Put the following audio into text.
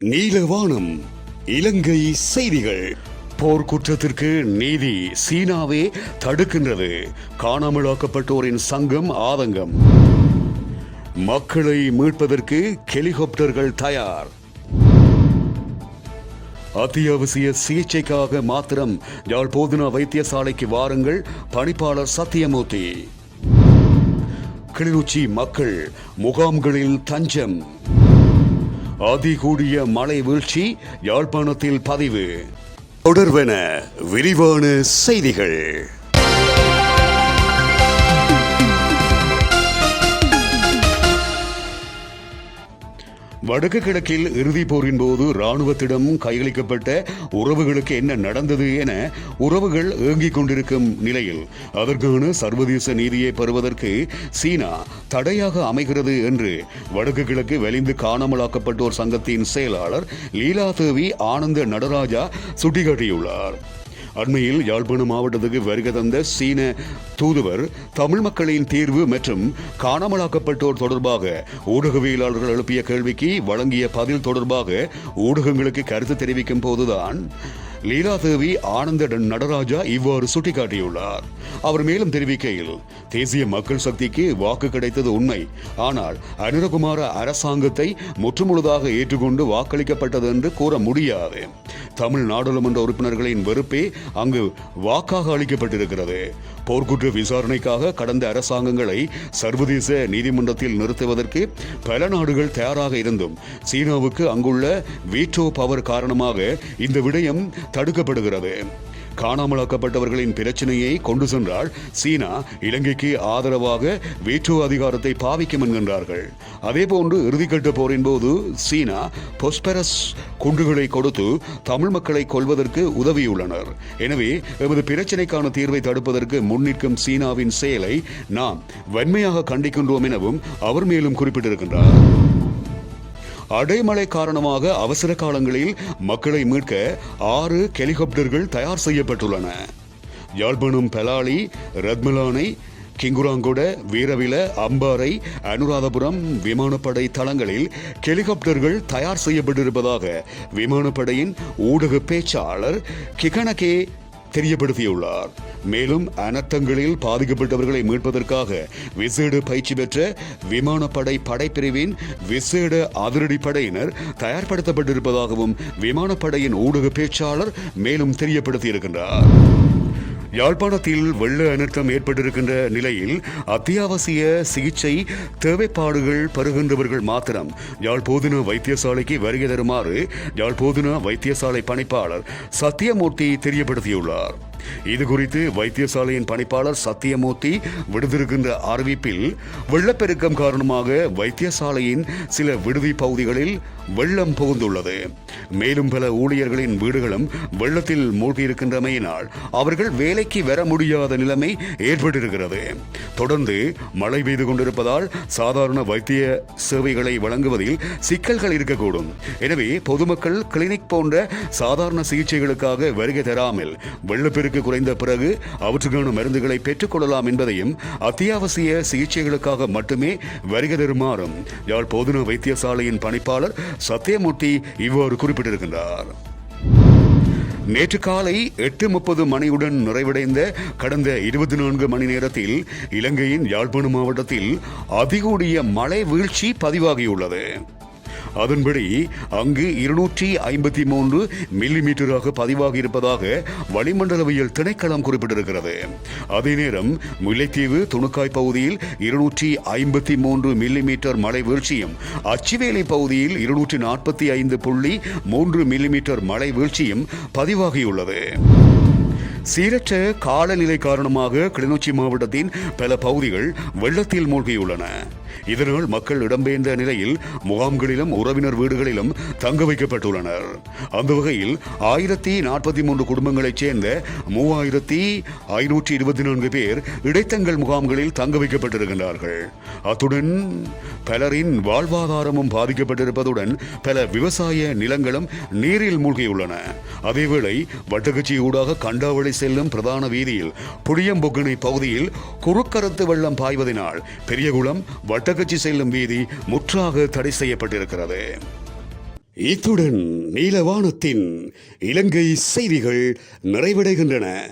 நீலவானம் இலங்கை செய்திகள். போர்க்குற்றத்திற்கு நீதி சீனாவே தடுக்கின்றது. காணாமலாக்கப்பட்டோரின் சங்கம் ஆதங்கம். மக்களை மீட்பதற்கு ஹெலிகாப்டர்கள் தயார். அத்தியாவசிய சிகிச்சைக்காக மாத்திரம் யாழ் போதனா வைத்தியசாலைக்கு வாருங்கள். பணிப்பாளர் சத்தியமூர்த்தி. கிளிநொச்சி மக்கள் முகாம்களில் தஞ்சம். அதிகூடிய மழை வீழ்ச்சி யாழ்ப்பாணத்தில் பதிவு. தொடர்வன விரிவான செய்திகள். வடக்கு கிழக்கில் இறுதிப் போரின் போது இராணுவத்திடம் கையளிக்கப்பட்ட உறவுகளுக்கு என்ன நடந்தது என உறவுகள் ஏங்கிக் கொண்டிருக்கும் நிலையில் அதற்கான சர்வதேச நீதியை பெறுவதற்கு சீனா தடையாக அமைகிறது என்று வடக்கு கிழக்கு வெளிந்து காணாமலாக்கப்பட்டோர் சங்கத்தின் செயலாளர் லீலாதேவி ஆனந்த நடராஜா சுட்டிக்காட்டியுள்ளார். அண்மையில் யாழ்ப்பாணம் மாவட்டத்துக்கு வருகை தந்த சீன தூதுவர் தமிழ் மக்களின் தீர்வு மற்றும் காணாமலாக்கப்பட்டோர் தொடர்பாக ஊடகவியலாளர்கள் எழுப்பிய கேள்விக்கு வழங்கிய பதில் தொடர்பாக ஊடகங்களுக்கு கருத்து தெரிவிக்கும் போதுதான் லீலாதேவி ஆனந்த நடராஜா இவ்வாறு சுட்டிக்காட்டியுள்ளார். அவர் மேலும் தெரிவிக்கையில், தேசிய மக்கள் சக்திக்கு வாக்கு கிடைத்தது உண்மை, ஆனால் அனுரகுமார அரசாங்கத்தை முற்றுமுழுதாக ஏற்றுக்கொண்டு வாக்களிக்கப்பட்டது என்று கூற முடியாது. தமிழ் நாடாளுமன்ற உறுப்பினர்களின் வெறுப்பே அங்கு வாக்காக அளிக்கப்பட்டிருக்கிறது. போர்க்குற்ற விசாரணைக்காக கடந்த அரசாங்கங்களை சர்வதேச நீதிமன்றத்தில் நிறுத்துவதற்கு பல நாடுகள் தயாராக இருந்தும் சீனாவுக்கு அங்குள்ள வீட்டோ பவர் காரணமாக இந்த விடயம் தடுக்கப்படுகிறது. காணாமலாக்கப்பட்டவர்களின் பிரச்சனையை கொண்டு சென்றால் சீனா இலங்கைக்கு ஆதரவாக வீட்டோ அதிகாரத்தை பாவிக்கும் என்கின்றார்கள். அதேபோன்று இறுதிக்கட்ட போரின் போது சீனா பொஸ்பரஸ் குண்டுகளை கொடுத்து தமிழ் மக்களை கொல்வதற்கு உதவியுள்ளனர். எனவே எமது பிரச்சனைக்கான தீர்வை தடுப்பதற்கு முன்னிற்கும் சீனாவின் செயலை நாம் வன்மையாக கண்டிக்கின்றோம் எனவும் அவர் மேலும் குறிப்பிட்டிருக்கின்றார். அடைமழை காரணமாக அவசர காலங்களில் மக்களை மீட்க 6 ஹெலிகாப்டர்கள் தயார் செய்யப்பட்டுள்ளன. யாழ்ப்பாணம் பலாலி, ரத்மலானை, கிங்குராங்கொட, வீரவில, அம்பாறை, அனுராதபுரம் விமானப்படை தளங்களில் ஹெலிகாப்டர்கள் தயார் செய்யப்பட்டிருப்பதாக விமானப்படையின் ஊடக பேச்சாளர் கிகனகே தெரியப்படுத்தியுள்ளார். மேலும் அனர்த்தங்களில் பாதிக்கப்பட்டவர்களை மீட்பதற்காக விசேட பயிற்சி பெற்ற விமானப்படை படைப்பிரிவின் விசேட அதிரடி படையினர் தயார்படுத்தப்பட்டிருப்பதாகவும் விமானப்படையின் ஊடக பேச்சாளர் மேலும் தெரியப்படுத்தியிருக்கின்றார். யாழ்ப்பாணத்தில் வெள்ள அனர்த்தம் ஏற்பட்டிருக்கின்ற நிலையில் அத்தியாவசிய சிகிச்சை தேவைப்பாடுகள் பெறுகின்றவர்கள் மாத்திரம் யாழ் போதனா வைத்தியசாலைக்கு வருகை தருமாறு யாழ் போதனா வைத்தியசாலை பணிப்பாளர் சத்தியமூர்த்தி தெரியப்படுத்தியுள்ளார். இதுகுறித்து வைத்தியசாலையின் பணிப்பாளர் சத்தியமூர்த்தி விடுத்திருக்கின்ற அறிவிப்பில், வெள்ளப்பெருக்கம் காரணமாக வைத்தியசாலையின் சில விடுதி பகுதிகளில் வெள்ளம் புகுந்துள்ளது. மேலும் பல ஊழியர்களின் வீடுகளும் வெள்ளத்தில் மூழ்கியிருக்கின்றமையினால் அவர்கள் வேலைக்கு வர முடியாத நிலைமை ஏற்பட்டிருக்கிறது. தொடர்ந்து மழை பெய்து கொண்டிருப்பதால் சாதாரண வைத்திய சேவைகளை வழங்குவதில் சிக்கல்கள் இருக்கக்கூடும். எனவே பொதுமக்கள் கிளினிக் போன்ற சாதாரண சிகிச்சைகளுக்காக வருகை தராமல் வெள்ளப்பெருக்கு குறைந்த பிறகு அவற்றுக்கான மருந்துகளை பெற்றுக் கொள்ளலாம் என்பதையும் அத்தியாவசிய சிகிச்சைகளுக்காக மட்டுமே வருகை தருமாறும் யாழ் போதனா வைத்தியசாலையின் பணிப்பாளர் சத்தியமூர்த்தி இவ்வாறு குறிப்பிட்டிருக்கின்றார். நேற்று காலை 8:30 மணியுடன் நிறைவடைந்த கடந்த 24 மணி நேரத்தில் இலங்கையின் யாழ்ப்பாணம் மாவட்டத்தில் அதிகூடிய மழை வீழ்ச்சி பதிவாகியுள்ளது. அதன்படி அங்கு 253 மில்லிமீட்டராக பதிவாகி இருப்பதாக வளிமண்டலவியல் திணைக்களம் குறிப்பிட்டிருக்கிறது. அதே நேரம் முல்லைத்தீவு துணுக்காய் பகுதியில் 253 மில்லிமீட்டர் மழை வீழ்ச்சியும், அச்சுவேலி பகுதியில் 245.3 மில்லிமீட்டர் மழை வீழ்ச்சியும் பதிவாகியுள்ளது. சீரற்ற காலநிலை காரணமாக கிளிநொச்சி மாவட்டத்தின் பல பகுதிகள் வெள்ளத்தில் மூழ்கியுள்ளன. இதனால் மக்கள் இடம்பெயர்ந்த நிலையில் முகாம்களிலும் உறவினர் வீடுகளிலும் தங்க வைக்கப்பட்டுள்ளனர். அந்த வகையில் 1043 குடும்பங்களைச் சேர்ந்த 3524 பேர் இடைத்தங்கல் முகாம்களில் தங்க வைக்கப்பட்டிருக்கின்றார்கள். அத்துடன் பலரின் வாழ்வாதாரமும் பாதிக்கப்பட்டிருப்பதுடன் பல விவசாய நிலங்களும் நீரில் மூழ்கியுள்ளன. அதேவேளை வட்டக்கச்சி ஊடாக கண்டாவளி செல்லும் பிரதான வீதியில் புளியம்பொக்கனை பகுதியில் குறுக்கரத்து வெள்ளம் பாய்வதனால் பெரியகுளம் வட்டக்கச்சி செல்லும் வீதி முற்றாக தடை செய்யப்பட்டிருக்கிறது. இத்துடன் நீலவானத்தின் இலங்கை செய்திகள் நிறைவடைகின்றன.